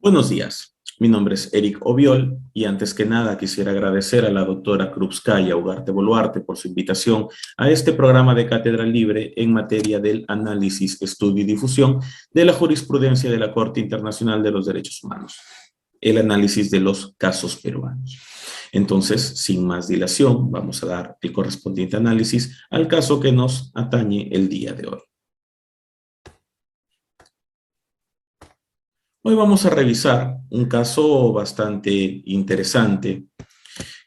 Buenos días, mi nombre es Eric Obiol y antes que nada quisiera agradecer a la doctora Krupskaya Ugarte Boluarte por su invitación a este programa de Cátedra Libre en materia del análisis, estudio y difusión de la jurisprudencia de la Corte Internacional de los Derechos Humanos, el análisis de los casos peruanos. Entonces, sin más dilación, vamos a dar el correspondiente análisis al caso que nos atañe el día de hoy. Hoy vamos a revisar un caso bastante interesante,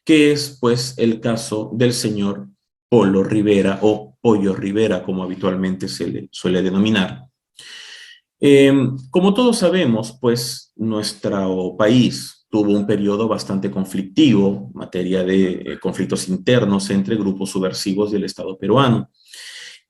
que es pues el caso del señor Polo Rivera o Pollo Rivera, como habitualmente se le suele denominar. Como todos sabemos, pues nuestro país tuvo un periodo bastante conflictivo en materia de conflictos internos entre grupos subversivos del Estado peruano.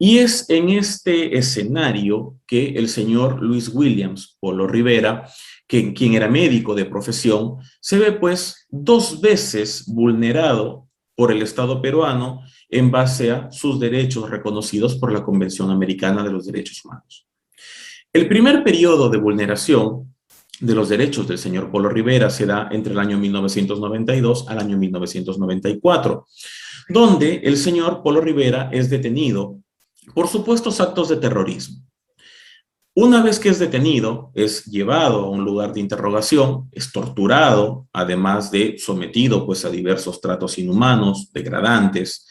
Y es en este escenario que el señor Luis Williams Polo Rivera, quien era médico de profesión, se ve pues 2 veces vulnerado por el Estado peruano en base a sus derechos reconocidos por la Convención Americana de los Derechos Humanos. El primer periodo de vulneración de los derechos del señor Polo Rivera se da entre el año 1992 al año 1994, donde el señor Polo Rivera es detenido por supuestos actos de terrorismo. Una vez que es detenido, es llevado a un lugar de interrogación, es torturado, además de sometido pues, a diversos tratos inhumanos, degradantes,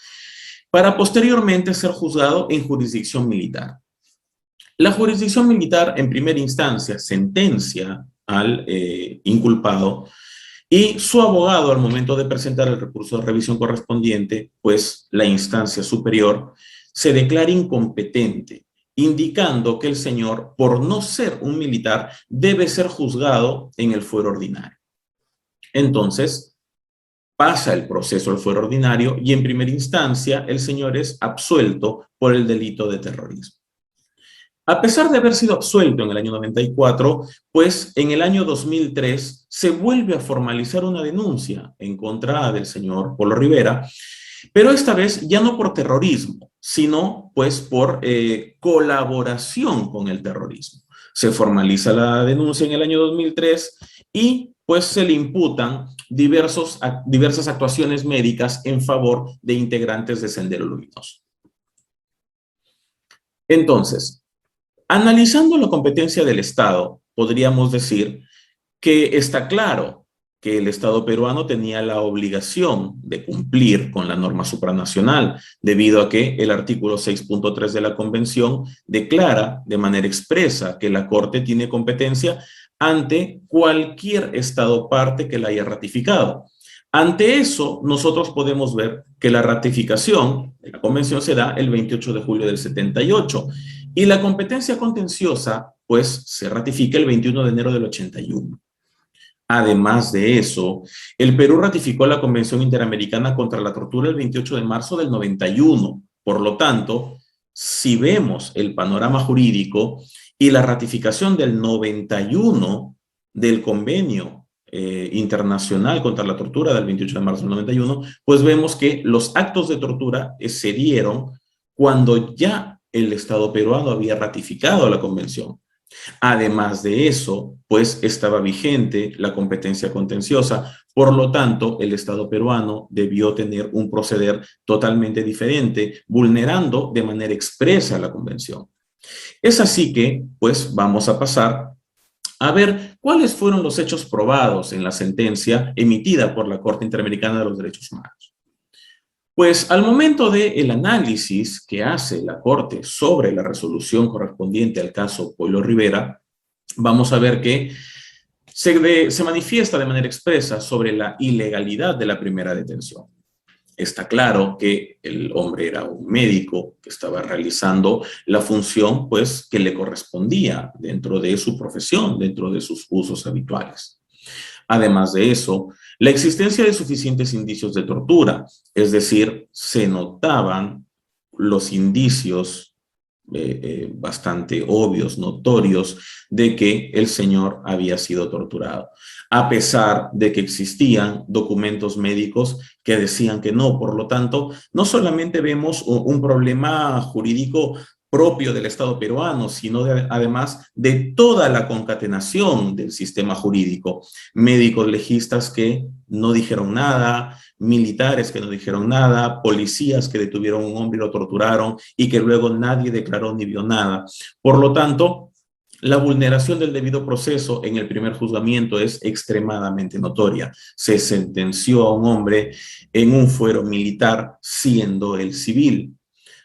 para posteriormente ser juzgado en jurisdicción militar. La jurisdicción militar, en primera instancia, sentencia al inculpado y su abogado, al momento de presentar el recurso de revisión correspondiente, pues la instancia superior se declara incompetente, indicando que el señor, por no ser un militar, debe ser juzgado en el fuero ordinario. Entonces, pasa el proceso al fuero ordinario y en primera instancia el señor es absuelto por el delito de terrorismo. A pesar de haber sido absuelto en el año 94, pues en el año 2003 se vuelve a formalizar una denuncia en contra del señor Polo Rivera, pero esta vez ya no por terrorismo, sino pues por colaboración con el terrorismo. Se formaliza la denuncia en el año 2003 y pues se le imputan diversas actuaciones médicas en favor de integrantes de Sendero Luminoso. Entonces, analizando la competencia del Estado, podríamos decir que está claro que el Estado peruano tenía la obligación de cumplir con la norma supranacional, debido a que el artículo 6.3 de la Convención declara de manera expresa que la Corte tiene competencia ante cualquier Estado parte que la haya ratificado. Ante eso, nosotros podemos ver que la ratificación de la Convención se da el 28 de julio del 78 y la competencia contenciosa, pues, se ratifica el 21 de enero del 81. Además de eso, el Perú ratificó la Convención Interamericana contra la Tortura el 28 de marzo del 91. Por lo tanto, si vemos el panorama jurídico y la ratificación del 91 del Convenio Internacional contra la Tortura del 28 de marzo del 91, pues vemos que los actos de tortura se dieron cuando ya el Estado peruano había ratificado la Convención. Además de eso, pues estaba vigente la competencia contenciosa, por lo tanto, el Estado peruano debió tener un proceder totalmente diferente, vulnerando de manera expresa la Convención. Es así que, pues, vamos a pasar a ver cuáles fueron los hechos probados en la sentencia emitida por la Corte Interamericana de los Derechos Humanos. Pues al momento del análisis que hace la Corte sobre la resolución correspondiente al caso Polo Rivera, vamos a ver que se manifiesta de manera expresa sobre la ilegalidad de la primera detención. Está claro que el hombre era un médico que estaba realizando la función pues, que le correspondía dentro de su profesión, dentro de sus usos habituales. Además de eso, la existencia de suficientes indicios de tortura, es decir, se notaban los indicios bastante obvios, notorios, de que el señor había sido torturado, a pesar de que existían documentos médicos que decían que no. Por lo tanto, no solamente vemos un problema jurídico propio del Estado peruano, sino además de toda la concatenación del sistema jurídico. Médicos legistas que no dijeron nada, militares que no dijeron nada, policías que detuvieron a un hombre y lo torturaron y que luego nadie declaró ni vio nada. Por lo tanto, la vulneración del debido proceso en el primer juzgamiento es extremadamente notoria. Se sentenció a un hombre en un fuero militar siendo el civil.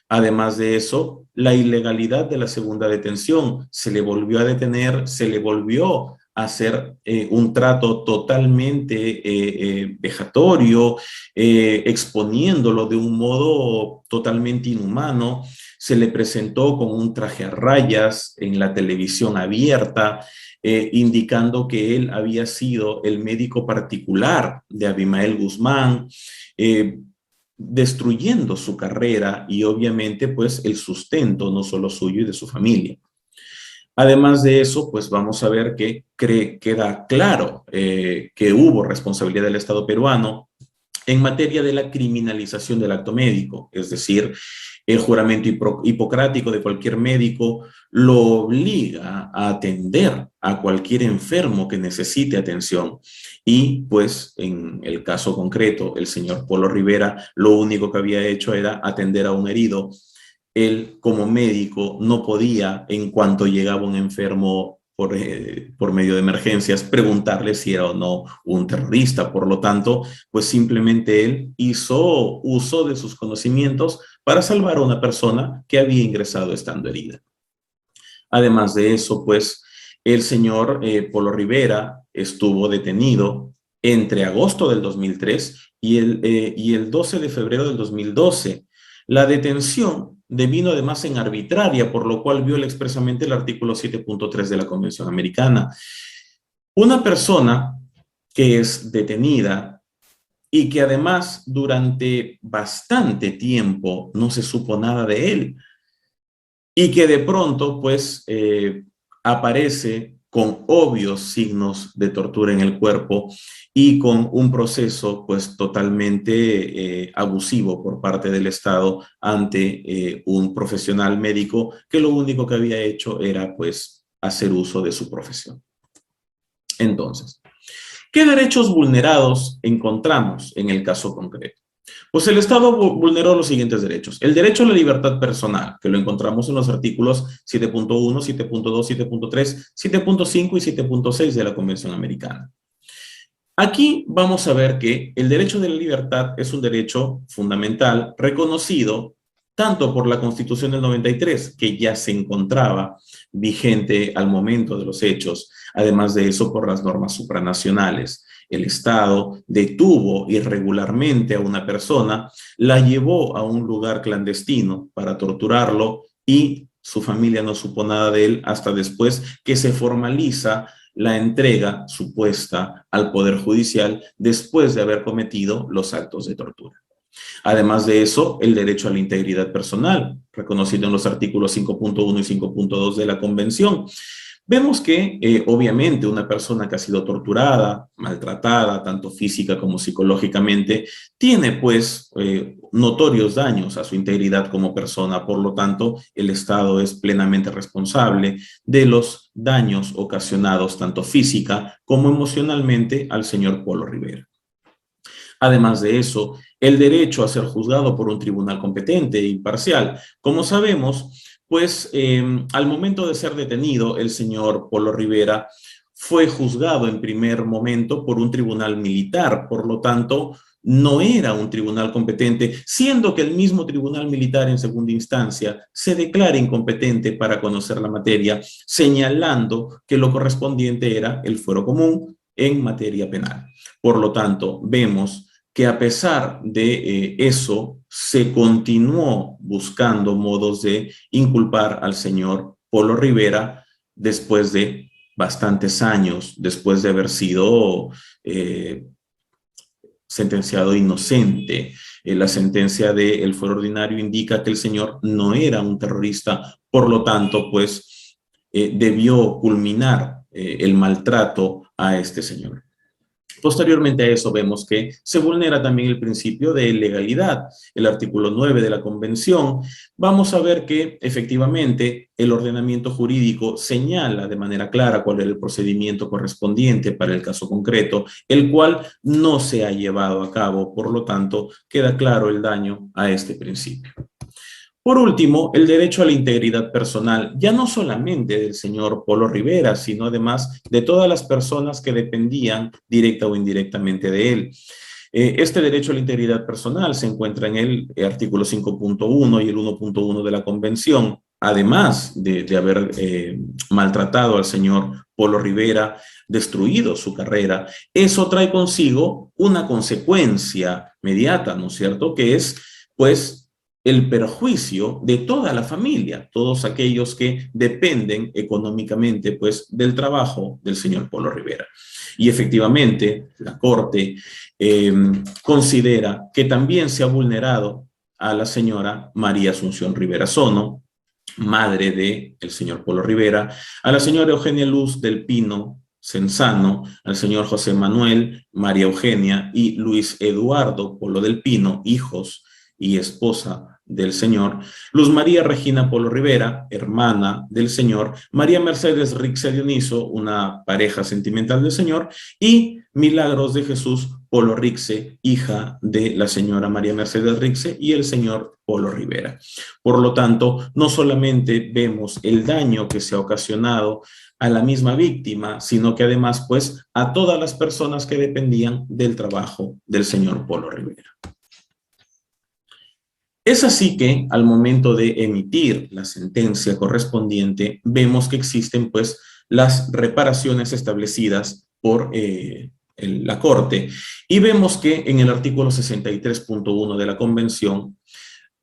Además de eso, la ilegalidad de la segunda detención, se le volvió a detener, se le volvió a hacer un trato totalmente vejatorio, exponiéndolo de un modo totalmente inhumano. Se le presentó con un traje a rayas en la televisión abierta, indicando que él había sido el médico particular de Abimael Guzmán, destruyendo su carrera y obviamente pues el sustento no solo suyo y de su familia. Además de eso, pues vamos a ver que queda claro que hubo responsabilidad del Estado peruano en materia de la criminalización del acto médico, es decir, el juramento hipocrático de cualquier médico lo obliga a atender a cualquier enfermo que necesite atención. Y pues en el caso concreto, el señor Polo Rivera lo único que había hecho era atender a un herido. Él como médico no podía, en cuanto llegaba un enfermo por medio de emergencias, preguntarle si era o no un terrorista. Por lo tanto, pues simplemente él hizo uso de sus conocimientos para salvar a una persona que había ingresado estando herida. Además de eso, pues el señor Polo Rivera estuvo detenido entre agosto del 2003 y el 12 de febrero del 2012. La detención devino además en arbitraria, por lo cual viola expresamente el artículo 7.3 de la Convención Americana. Una persona que es detenida y que además durante bastante tiempo no se supo nada de él y que de pronto pues aparece con obvios signos de tortura en el cuerpo y con un proceso pues totalmente abusivo por parte del Estado ante un profesional médico que lo único que había hecho era pues hacer uso de su profesión. Entonces, ¿qué derechos vulnerados encontramos en el caso concreto? Pues el Estado vulneró los siguientes derechos. El derecho a la libertad personal, que lo encontramos en los artículos 7.1, 7.2, 7.3, 7.5 y 7.6 de la Convención Americana. Aquí vamos a ver que el derecho de la libertad es un derecho fundamental reconocido tanto por la Constitución del 93, que ya se encontraba vigente al momento de los hechos, además de eso por las normas supranacionales. El Estado detuvo irregularmente a una persona, la llevó a un lugar clandestino para torturarlo y su familia no supo nada de él hasta después que se formaliza la entrega supuesta al Poder Judicial después de haber cometido los actos de tortura. Además de eso, el derecho a la integridad personal, reconocido en los artículos 5.1 y 5.2 de la Convención. Vemos que, obviamente, una persona que ha sido torturada, maltratada, tanto física como psicológicamente, tiene, pues, notorios daños a su integridad como persona. Por lo tanto, el Estado es plenamente responsable de los daños ocasionados, tanto física como emocionalmente, al señor Polo Rivera. Además de eso, el derecho a ser juzgado por un tribunal competente e imparcial. Como sabemos, pues al momento de ser detenido, el señor Polo Rivera fue juzgado en primer momento por un tribunal militar, por lo tanto, no era un tribunal competente, siendo que el mismo tribunal militar en segunda instancia se declara incompetente para conocer la materia, señalando que lo correspondiente era el fuero común en materia penal. Por lo tanto, vemos que a pesar de eso, se continuó buscando modos de inculpar al señor Polo Rivera después de bastantes años, después de haber sido sentenciado inocente. La sentencia del fuero ordinario indica que el señor no era un terrorista, por lo tanto, pues debió culminar el maltrato a este señor. Posteriormente a eso vemos que se vulnera también el principio de legalidad, el artículo 9 de la Convención. Vamos a ver que efectivamente el ordenamiento jurídico señala de manera clara cuál es el procedimiento correspondiente para el caso concreto, el cual no se ha llevado a cabo, por lo tanto, queda claro el daño a este principio. Por último, el derecho a la integridad personal, ya no solamente del señor Polo Rivera, sino además de todas las personas que dependían directa o indirectamente de él. Este derecho a la integridad personal se encuentra en el artículo 5.1 y el 1.1 de la Convención. Además de haber maltratado al señor Polo Rivera, destruido su carrera, eso trae consigo una consecuencia inmediata, ¿no es cierto?, que es, pues, el perjuicio de toda la familia, todos aquellos que dependen económicamente, pues, del trabajo del señor Polo Rivera. Y efectivamente, la Corte considera que también se ha vulnerado a la señora María Asunción Rivera Sono, madre del señor Polo Rivera, a la señora Eugenia Luz del Pino Cenzano, al señor José Manuel, María Eugenia y Luis Eduardo Polo del Pino, hijos y esposa del señor, Luz María Regina Polo Rivera, hermana del señor, María Mercedes Rixe Dioniso, una pareja sentimental del señor, y Milagros de Jesús Polo Rixe, hija de la señora María Mercedes Rixe y el señor Polo Rivera. Por lo tanto, no solamente vemos el daño que se ha ocasionado a la misma víctima, sino que además, pues, a todas las personas que dependían del trabajo del señor Polo Rivera. Es así que al momento de emitir la sentencia correspondiente, vemos que existen, pues, las reparaciones establecidas por la Corte, y vemos que en el artículo 63.1 de la Convención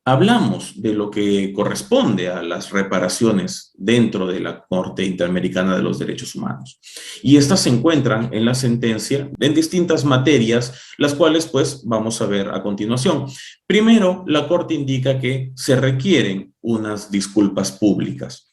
hablamos de lo que corresponde a las reparaciones dentro de la Corte Interamericana de los Derechos Humanos. Y estas se encuentran en la sentencia en distintas materias, las cuales, pues, vamos a ver a continuación. Primero, la Corte indica que se requieren unas disculpas públicas,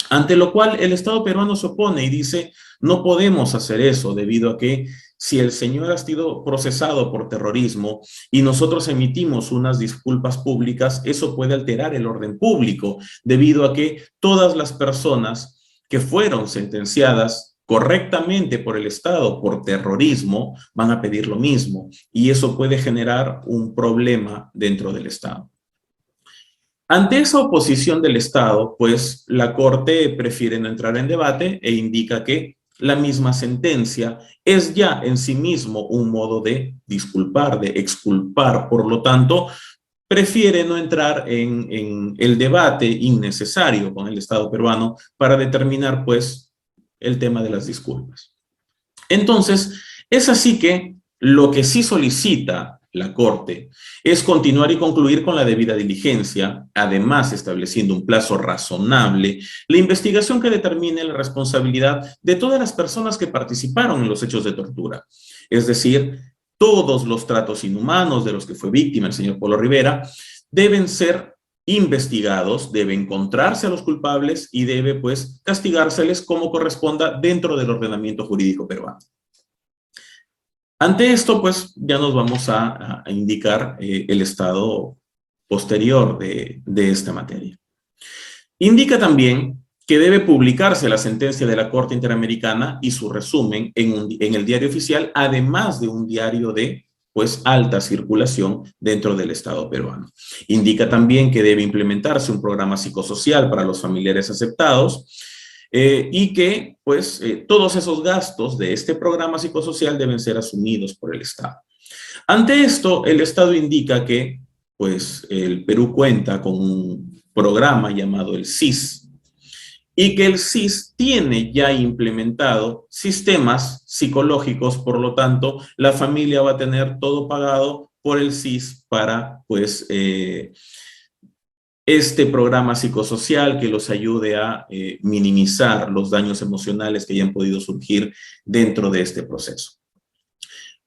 ante lo cual el Estado peruano se opone y dice: no podemos hacer eso, debido a que si el señor ha sido procesado por terrorismo y nosotros emitimos unas disculpas públicas, eso puede alterar el orden público, debido a que todas las personas que fueron sentenciadas correctamente por el Estado por terrorismo van a pedir lo mismo, y eso puede generar un problema dentro del Estado. Ante esa oposición del Estado, pues la Corte prefiere no entrar en debate e indica que la misma sentencia es ya en sí mismo un modo de disculpar, de exculpar. Por lo tanto, prefiere no entrar en el debate innecesario con el Estado peruano para determinar, pues, el tema de las disculpas. Entonces, es así que lo que sí solicita la Corte es continuar y concluir con la debida diligencia, además estableciendo un plazo razonable, la investigación que determine la responsabilidad de todas las personas que participaron en los hechos de tortura. Es decir, todos los tratos inhumanos de los que fue víctima el señor Polo Rivera deben ser investigados, debe encontrarse a los culpables y debe, pues, castigárseles como corresponda dentro del ordenamiento jurídico peruano. Ante esto, pues, ya nos vamos a indicar el estado posterior de esta materia. Indica también que debe publicarse la sentencia de la Corte Interamericana y su resumen en el diario oficial, además de un diario de, pues, alta circulación dentro del Estado peruano. Indica también que debe implementarse un programa psicosocial para los familiares afectados, y que, pues, todos esos gastos de este programa psicosocial deben ser asumidos por el Estado. Ante esto, el Estado indica que, pues, el Perú cuenta con un programa llamado el SIS, y que el SIS tiene ya implementado sistemas psicológicos, por lo tanto, la familia va a tener todo pagado por el SIS para, pues, este programa psicosocial que los ayude a minimizar los daños emocionales que hayan podido surgir dentro de este proceso.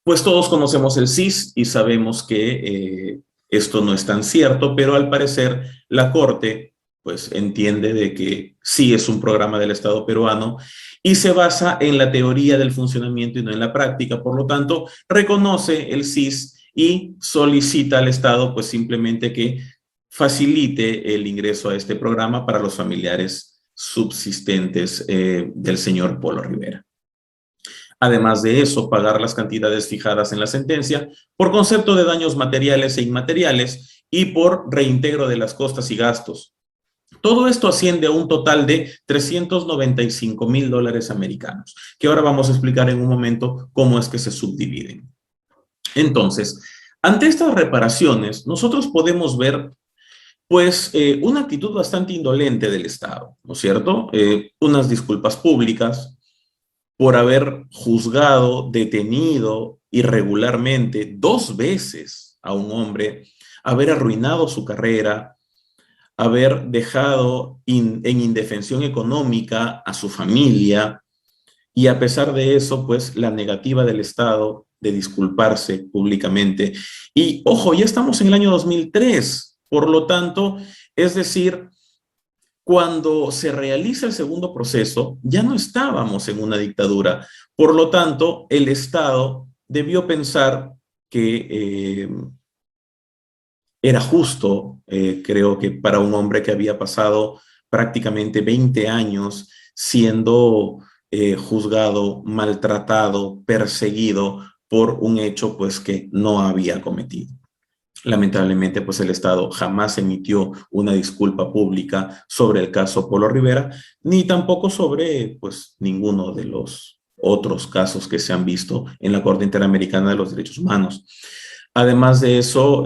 Pues todos conocemos el SIS y sabemos que esto no es tan cierto, pero al parecer la Corte pues entiende de que sí es un programa del Estado peruano y se basa en la teoría del funcionamiento y no en la práctica. Por lo tanto, reconoce el SIS y solicita al Estado pues simplemente que facilite el ingreso a este programa para los familiares subsistentes del señor Polo Rivera. Además de eso, pagar las cantidades fijadas en la sentencia por concepto de daños materiales e inmateriales y por reintegro de las costas y gastos. Todo esto asciende a un total de $395,000 americanos, que ahora vamos a explicar en un momento cómo es que se subdividen. Entonces, ante estas reparaciones, nosotros podemos ver pues una actitud bastante indolente del Estado, ¿no es cierto? Unas disculpas públicas por haber juzgado, detenido irregularmente 2 veces a un hombre, haber arruinado su carrera, haber dejado en indefensión económica a su familia y a pesar de eso, pues la negativa del Estado de disculparse públicamente. Y ojo, ya estamos en el año 2003, por lo tanto, es decir, cuando se realiza el segundo proceso, ya no estábamos en una dictadura. Por lo tanto, el Estado debió pensar que era justo, creo que para un hombre que había pasado prácticamente 20 años siendo juzgado, maltratado, perseguido por un hecho pues que no había cometido. Lamentablemente, pues el Estado jamás emitió una disculpa pública sobre el caso Polo Rivera, ni tampoco sobre pues ninguno de los otros casos que se han visto en la Corte Interamericana de los Derechos Humanos. Además de eso,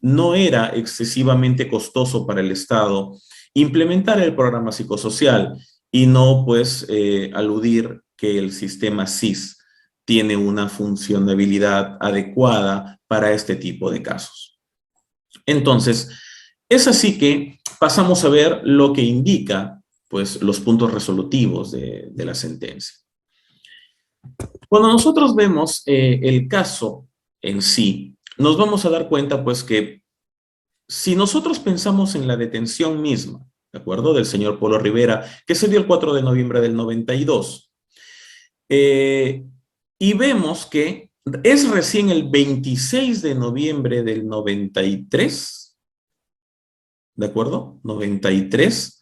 no era excesivamente costoso para el Estado implementar el programa psicosocial y no pues aludir que el sistema SIS tiene una funcionalidad adecuada para este tipo de casos. Entonces, es así que pasamos a ver lo que indica pues los puntos resolutivos de la sentencia. Cuando nosotros vemos el caso en sí, nos vamos a dar cuenta pues que si nosotros pensamos en la detención misma, ¿de acuerdo? Del señor Polo Rivera, que se dio el 4 de noviembre del 92, y vemos que es recién el 26 de noviembre del 93, ¿de acuerdo? 93,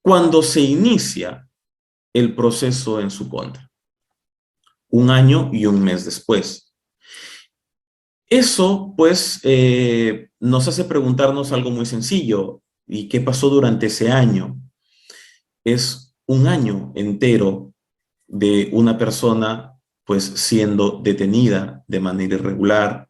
cuando se inicia el proceso en su contra. 1 año y 1 mes después. Eso, pues, nos hace preguntarnos algo muy sencillo. ¿Y qué pasó durante ese año? Es 1 año entero de una persona, pues, siendo detenida de manera irregular.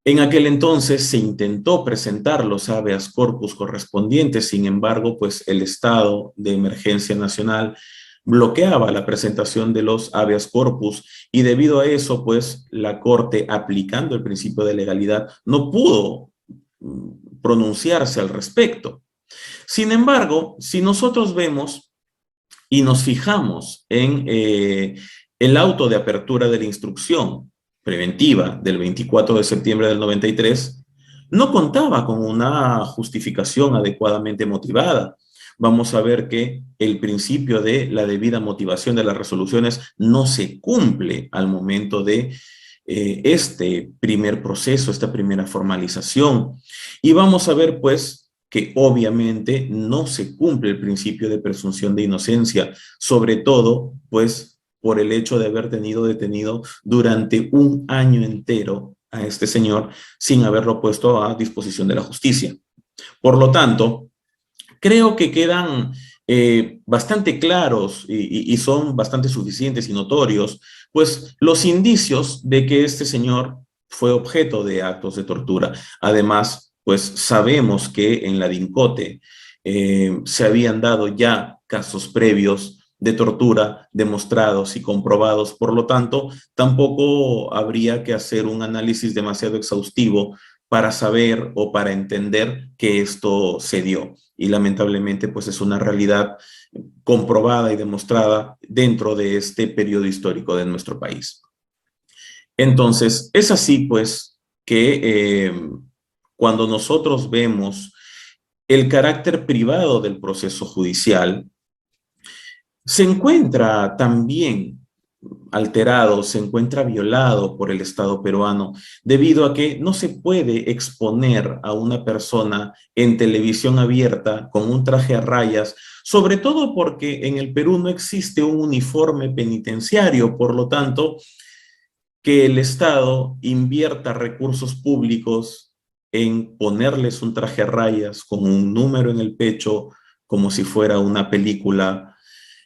En aquel entonces se intentó presentar los habeas corpus correspondientes, sin embargo, pues, el estado de emergencia nacional bloqueaba la presentación de los habeas corpus y debido a eso, pues, la Corte, aplicando el principio de legalidad, no pudo pronunciarse al respecto. Sin embargo, si nosotros vemos y nos fijamos en el auto de apertura de la instrucción preventiva del 24 de septiembre del 93, no contaba con una justificación adecuadamente motivada. Vamos a ver que el principio de la debida motivación de las resoluciones no se cumple al momento de este primer proceso, esta primera formalización. Y vamos a ver, pues, que obviamente no se cumple el principio de presunción de inocencia, sobre todo, pues, por el hecho de haber tenido detenido durante 1 año entero a este señor sin haberlo puesto a disposición de la justicia. Por lo tanto, creo que quedan bastante claros y son bastante suficientes y notorios, pues los indicios de que este señor fue objeto de actos de tortura. Además, pues sabemos que en la DINCOTE se habían dado ya casos previos de tortura demostrados y comprobados, por lo tanto, tampoco habría que hacer un análisis demasiado exhaustivo para saber o para entender que esto se dio. Y lamentablemente, pues es una realidad comprobada y demostrada dentro de este periodo histórico de nuestro país. Entonces, es así, pues, que cuando nosotros vemos el carácter privado del proceso judicial se encuentra también alterado, se encuentra violado por el Estado peruano, debido a que no se puede exponer a una persona en televisión abierta con un traje a rayas, sobre todo porque en el Perú no existe un uniforme penitenciario, por lo tanto, que el Estado invierta recursos públicos en ponerles un traje a rayas con un número en el pecho, como si fuera una película,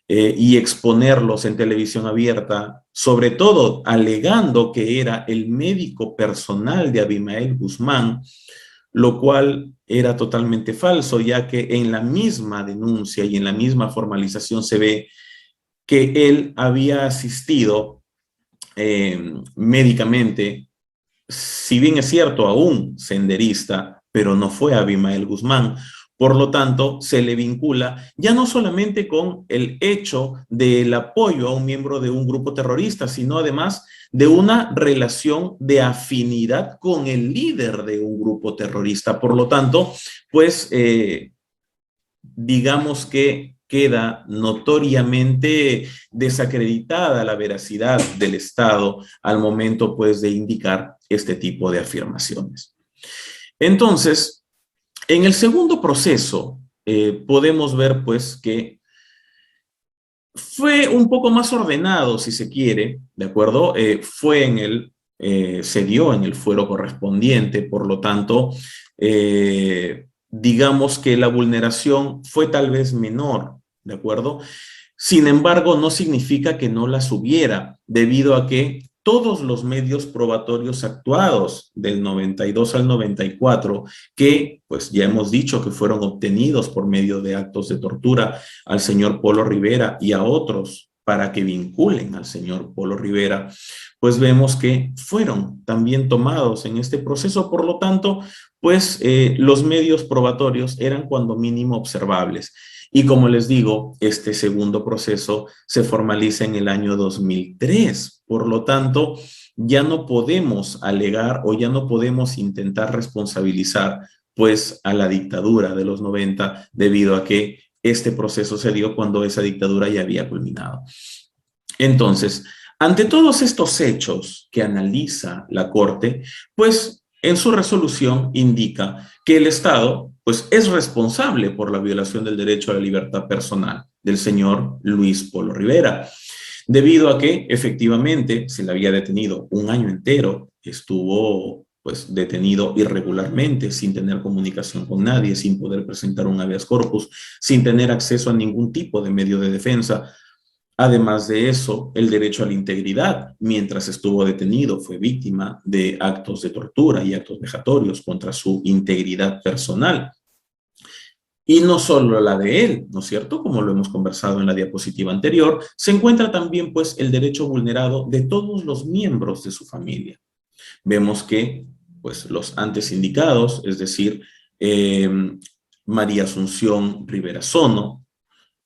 y exponerlos en televisión abierta, sobre todo alegando que era el médico personal de Abimael Guzmán, lo cual era totalmente falso, ya que en la misma denuncia y en la misma formalización se ve que él había asistido médicamente, si bien es cierto, a un senderista, pero no fue Abimael Guzmán. Por lo tanto, se le vincula ya no solamente con el hecho del apoyo a un miembro de un grupo terrorista, sino además de una relación de afinidad con el líder de un grupo terrorista. Por lo tanto, pues digamos que queda notoriamente desacreditada la veracidad del Estado al momento, pues, de indicar este tipo de afirmaciones. Entonces, en el segundo proceso, podemos ver, pues, que fue un poco más ordenado, si se quiere, ¿de acuerdo? Se dio en el fuero correspondiente, por lo tanto, digamos que la vulneración fue tal vez menor, ¿de acuerdo? Sin embargo, no significa que no las hubiera, debido a que todos los medios probatorios actuados del 92 al 94, que pues ya hemos dicho que fueron obtenidos por medio de actos de tortura al señor Polo Rivera y a otros para que vinculen al señor Polo Rivera, pues vemos que fueron también tomados en este proceso. Por lo tanto, pues los medios probatorios eran cuando mínimo observables. Y como les digo, este segundo proceso se formaliza en el año 2003. Por lo tanto, ya no podemos alegar o ya no podemos intentar responsabilizar pues a la dictadura de los 90, debido a que este proceso se dio cuando esa dictadura ya había culminado. Entonces, ante todos estos hechos que analiza la Corte, pues en su resolución indica que el Estado pues, es responsable por la violación del derecho a la libertad personal del señor Luis Polo Rivera, debido a que efectivamente se le había detenido un año entero, estuvo pues detenido irregularmente, sin tener comunicación con nadie, sin poder presentar un habeas corpus, sin tener acceso a ningún tipo de medio de defensa. Además de eso, el derecho a la integridad, mientras estuvo detenido, fue víctima de actos de tortura y actos vejatorios contra su integridad personal. Y no solo la de él, ¿no es cierto? Como lo hemos conversado en la diapositiva anterior, se encuentra también, pues, el derecho vulnerado de todos los miembros de su familia. Vemos que, pues, los antes indicados, es decir, María Asunción Rivera Sono,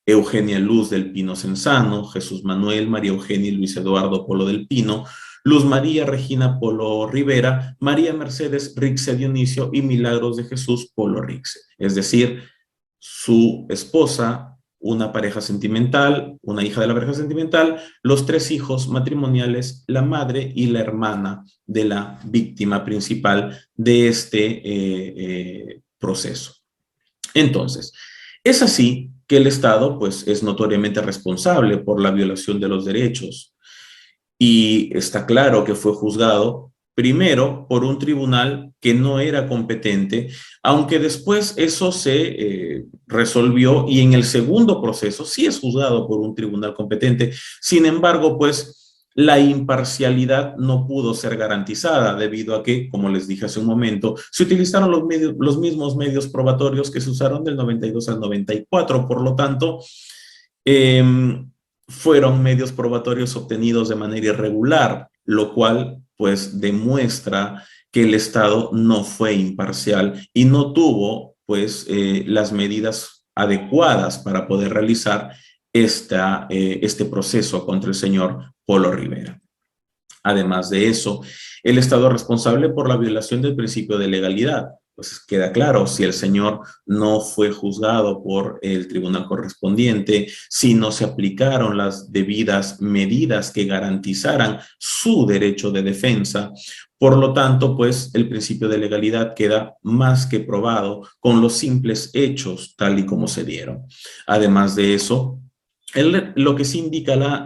Eugenia Luz del Pino Cenzano, Jesús Manuel, María Eugenia y Luis Eduardo Polo del Pino, Luz María Regina Polo Rivera, María Mercedes Rixe Dionisio y Milagros de Jesús Polo Rixe. Es decir, su esposa, una pareja sentimental, una hija de la pareja sentimental, los tres hijos matrimoniales, la madre y la hermana de la víctima principal de este proceso. Entonces, es así que el Estado pues, es notoriamente responsable por la violación de los derechos, y está claro que fue juzgado primero por un tribunal que no era competente, aunque después eso se resolvió y en el segundo proceso sí es juzgado por un tribunal competente. Sin embargo, pues la imparcialidad no pudo ser garantizada debido a que, como les dije hace un momento, se utilizaron los mismos medios probatorios que se usaron del 92 al 94. Por lo tanto, fueron medios probatorios obtenidos de manera irregular, lo cual pues demuestra que el Estado no fue imparcial y no tuvo pues las medidas adecuadas para poder realizar este proceso contra el señor Polo Rivera. Además de eso, el Estado es responsable por la violación del principio de legalidad, pues queda claro, si el señor no fue juzgado por el tribunal correspondiente, si no se aplicaron las debidas medidas que garantizaran su derecho de defensa. Por lo tanto, pues el principio de legalidad queda más que probado con los simples hechos tal y como se dieron. Además de eso, lo que sí indica la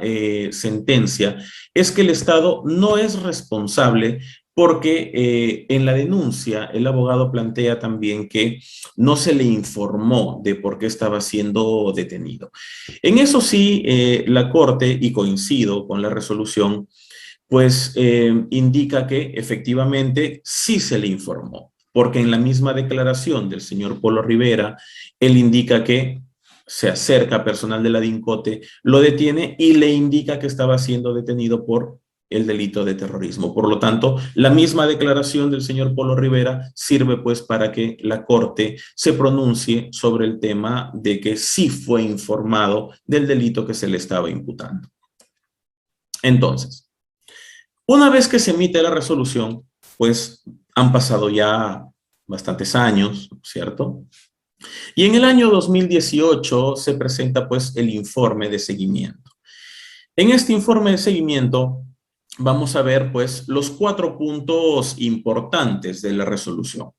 sentencia es que el Estado no es responsable porque en la denuncia el abogado plantea también que no se le informó de por qué estaba siendo detenido. En eso sí, la Corte, y coincido con la resolución, pues indica que efectivamente sí se le informó, porque en la misma declaración del señor Polo Rivera, él indica que se acerca a personal de la DINCOTE, lo detiene y le indica que estaba siendo detenido por el delito de terrorismo. Por lo tanto, la misma declaración del señor Polo Rivera sirve pues para que la Corte se pronuncie sobre el tema de que sí fue informado del delito que se le estaba imputando. Entonces, una vez que se emite la resolución, pues han pasado ya bastantes años, ¿cierto? Y en el año 2018 se presenta pues el informe de seguimiento. En este informe de seguimiento vamos a ver pues los 4 puntos importantes de la resolución.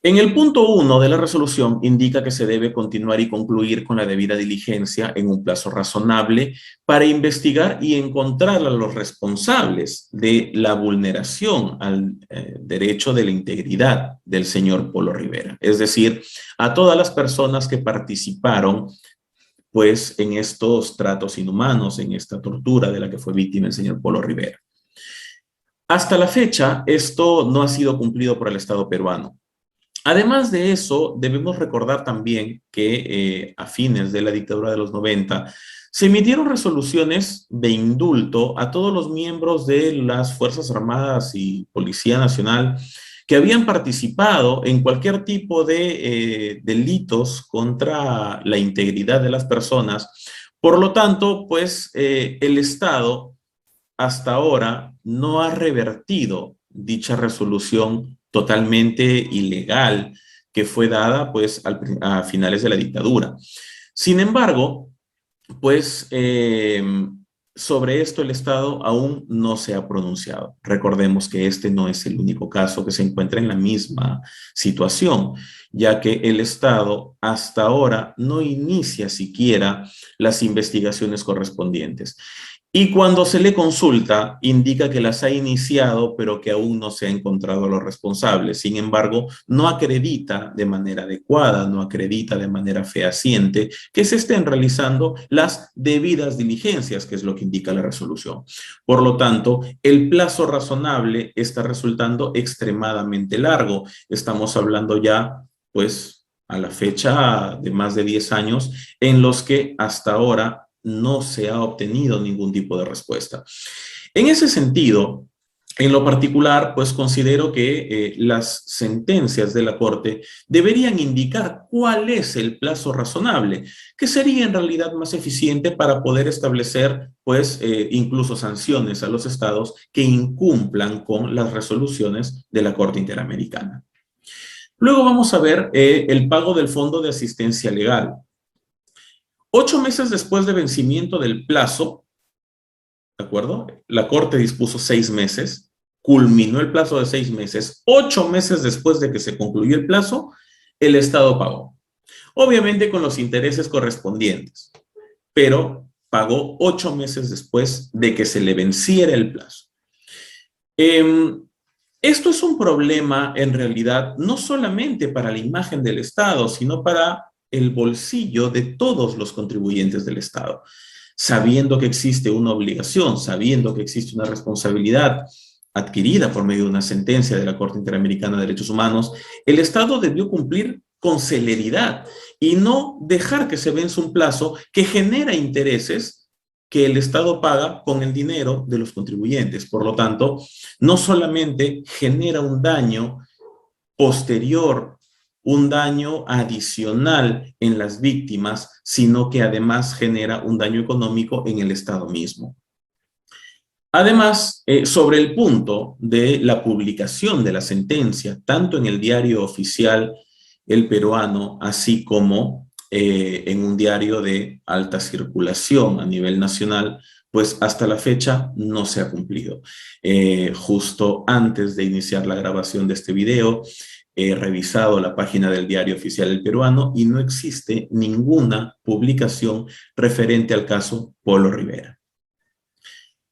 En el punto 1 de la resolución indica que se debe continuar y concluir con la debida diligencia en un plazo razonable para investigar y encontrar a los responsables de la vulneración al derecho de la integridad del señor Polo Rivera. Es decir, a todas las personas que participaron pues en estos tratos inhumanos, en esta tortura de la que fue víctima el señor Polo Rivera. Hasta la fecha, esto no ha sido cumplido por el Estado peruano. Además de eso, debemos recordar también que a fines de la dictadura de los 90 se emitieron resoluciones de indulto a todos los miembros de las Fuerzas Armadas y Policía Nacional que habían participado en cualquier tipo de delitos contra la integridad de las personas. Por lo tanto, pues el Estado hasta ahora no ha revertido dicha resolución totalmente ilegal que fue dada pues a finales de la dictadura. Sin embargo, pues sobre esto el Estado aún no se ha pronunciado. Recordemos que este no es el único caso que se encuentra en la misma situación, ya que el Estado hasta ahora no inicia siquiera las investigaciones correspondientes. Y cuando se le consulta, indica que las ha iniciado, pero que aún no se ha encontrado a los responsables. Sin embargo, no acredita de manera adecuada, no acredita de manera fehaciente que se estén realizando las debidas diligencias, que es lo que indica la resolución. Por lo tanto, el plazo razonable está resultando extremadamente largo. Estamos hablando ya, pues, a la fecha de más de 10 años en los que hasta ahora no se ha obtenido ningún tipo de respuesta. En ese sentido, en lo particular, pues considero que las sentencias de la Corte deberían indicar cuál es el plazo razonable, que sería en realidad más eficiente para poder establecer, pues, incluso sanciones a los estados que incumplan con las resoluciones de la Corte Interamericana. Luego vamos a ver el pago del Fondo de Asistencia Legal. 8 meses después de vencimiento del plazo, ¿de acuerdo? La Corte dispuso 6 meses, culminó el plazo de 6 meses, 8 meses después de que se concluyó el plazo, el Estado pagó. Obviamente con los intereses correspondientes, pero pagó 8 meses después de que se le venciera el plazo. Esto es un problema en realidad no solamente para la imagen del Estado, sino para el bolsillo de todos los contribuyentes del Estado. Sabiendo que existe una obligación, sabiendo que existe una responsabilidad adquirida por medio de una sentencia de la Corte Interamericana de Derechos Humanos, el Estado debió cumplir con celeridad y no dejar que se venza un plazo que genera intereses que el Estado paga con el dinero de los contribuyentes. Por lo tanto, no solamente genera un daño posterior, un daño adicional en las víctimas, sino que además genera un daño económico en el Estado mismo. Además, sobre el punto de la publicación de la sentencia, tanto en el diario oficial El Peruano, así como en un diario de alta circulación a nivel nacional, pues hasta la fecha no se ha cumplido. Justo antes de iniciar la grabación de este video, he revisado la página del diario oficial El Peruano y no existe ninguna publicación referente al caso Polo Rivera.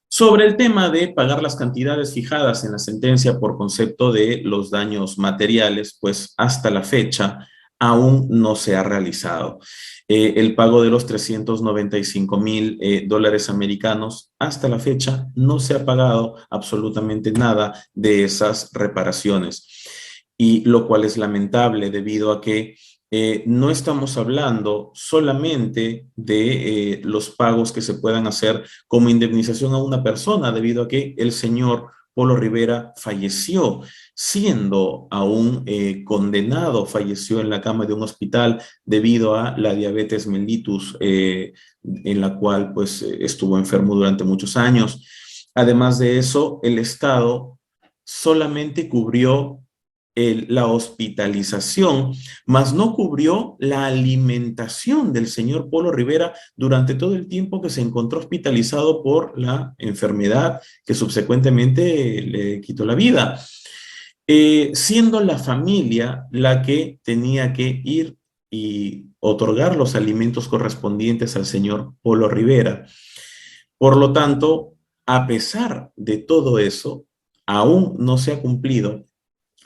Sobre el tema de pagar las cantidades fijadas en la sentencia por concepto de los daños materiales, pues hasta la fecha aún no se ha realizado. El pago de los 395,000 dólares americanos, hasta la fecha no se ha pagado absolutamente nada de esas reparaciones. Y lo cual es lamentable debido a que no estamos hablando solamente de los pagos que se puedan hacer como indemnización a una persona, debido a que el señor Polo Rivera falleció, siendo aún condenado, falleció en la cama de un hospital debido a la diabetes mellitus, en la cual pues estuvo enfermo durante muchos años. Además de eso, el Estado solamente cubrió la hospitalización, mas no cubrió la alimentación del señor Polo Rivera durante todo el tiempo que se encontró hospitalizado por la enfermedad que subsecuentemente le quitó la vida. Siendo la familia la que tenía que ir y otorgar los alimentos correspondientes al señor Polo Rivera. Por lo tanto, a pesar de todo eso, aún no se ha cumplido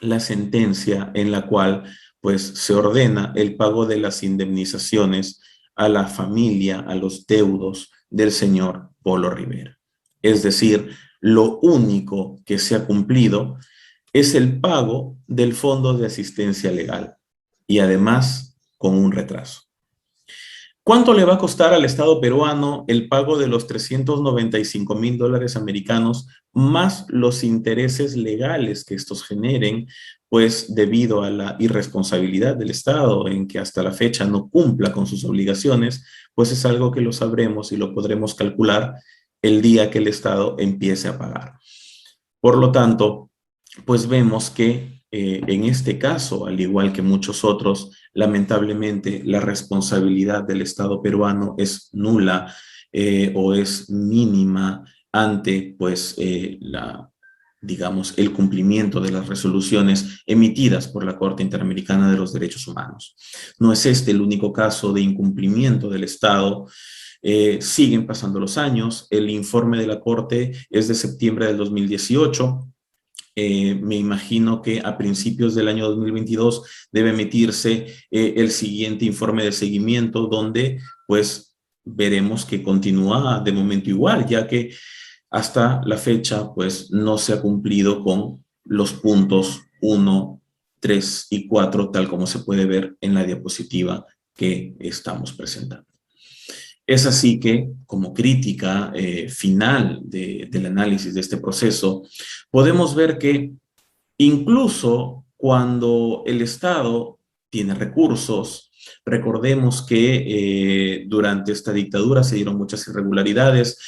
la sentencia en la cual pues se ordena el pago de las indemnizaciones a la familia, a los deudos del señor Polo Rivera. Es decir, lo único que se ha cumplido es el pago del Fondo de Asistencia Legal y además con un retraso. ¿Cuánto le va a costar al Estado peruano el pago de los 395,000 dólares americanos más los intereses legales que estos generen? Pues debido a la irresponsabilidad del Estado en que hasta la fecha no cumpla con sus obligaciones, pues es algo que lo sabremos y lo podremos calcular el día que el Estado empiece a pagar. Por lo tanto, pues vemos que en este caso, al igual que muchos otros, lamentablemente la responsabilidad del Estado peruano es nula o es mínima ante pues digamos, el cumplimiento de las resoluciones emitidas por la Corte Interamericana de los Derechos Humanos. No es este el único caso de incumplimiento del Estado. Siguen pasando los años. El informe de la Corte es de septiembre del 2018. Me imagino que a principios del año 2022 debe emitirse el siguiente informe de seguimiento donde pues veremos que continúa de momento igual, ya que hasta la fecha pues no se ha cumplido con los puntos 1, 3 y 4 tal como se puede ver en la diapositiva que estamos presentando. Es así que, como crítica final del análisis de este proceso, podemos ver que incluso cuando el Estado tiene recursos, recordemos que durante esta dictadura se dieron muchas irregularidades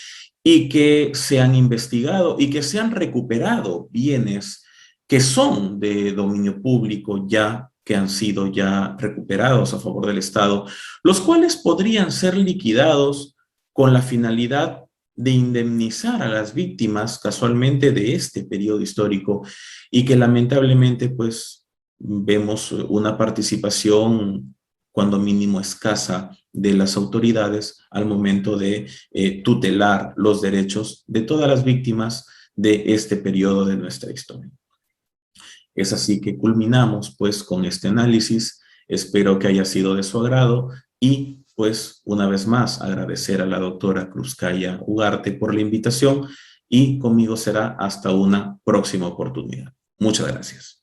y que se han investigado y que se han recuperado bienes que son de dominio público ya, que han sido ya recuperados a favor del Estado, los cuales podrían ser liquidados con la finalidad de indemnizar a las víctimas casualmente de este periodo histórico y que lamentablemente pues vemos una participación cuando mínimo escasa de las autoridades al momento de tutelar los derechos de todas las víctimas de este periodo de nuestra historia. Es así que culminamos pues con este análisis. Espero que haya sido de su agrado y pues una vez más agradecer a la doctora Cruzcaya Ugarte por la invitación y conmigo será hasta una próxima oportunidad. Muchas gracias.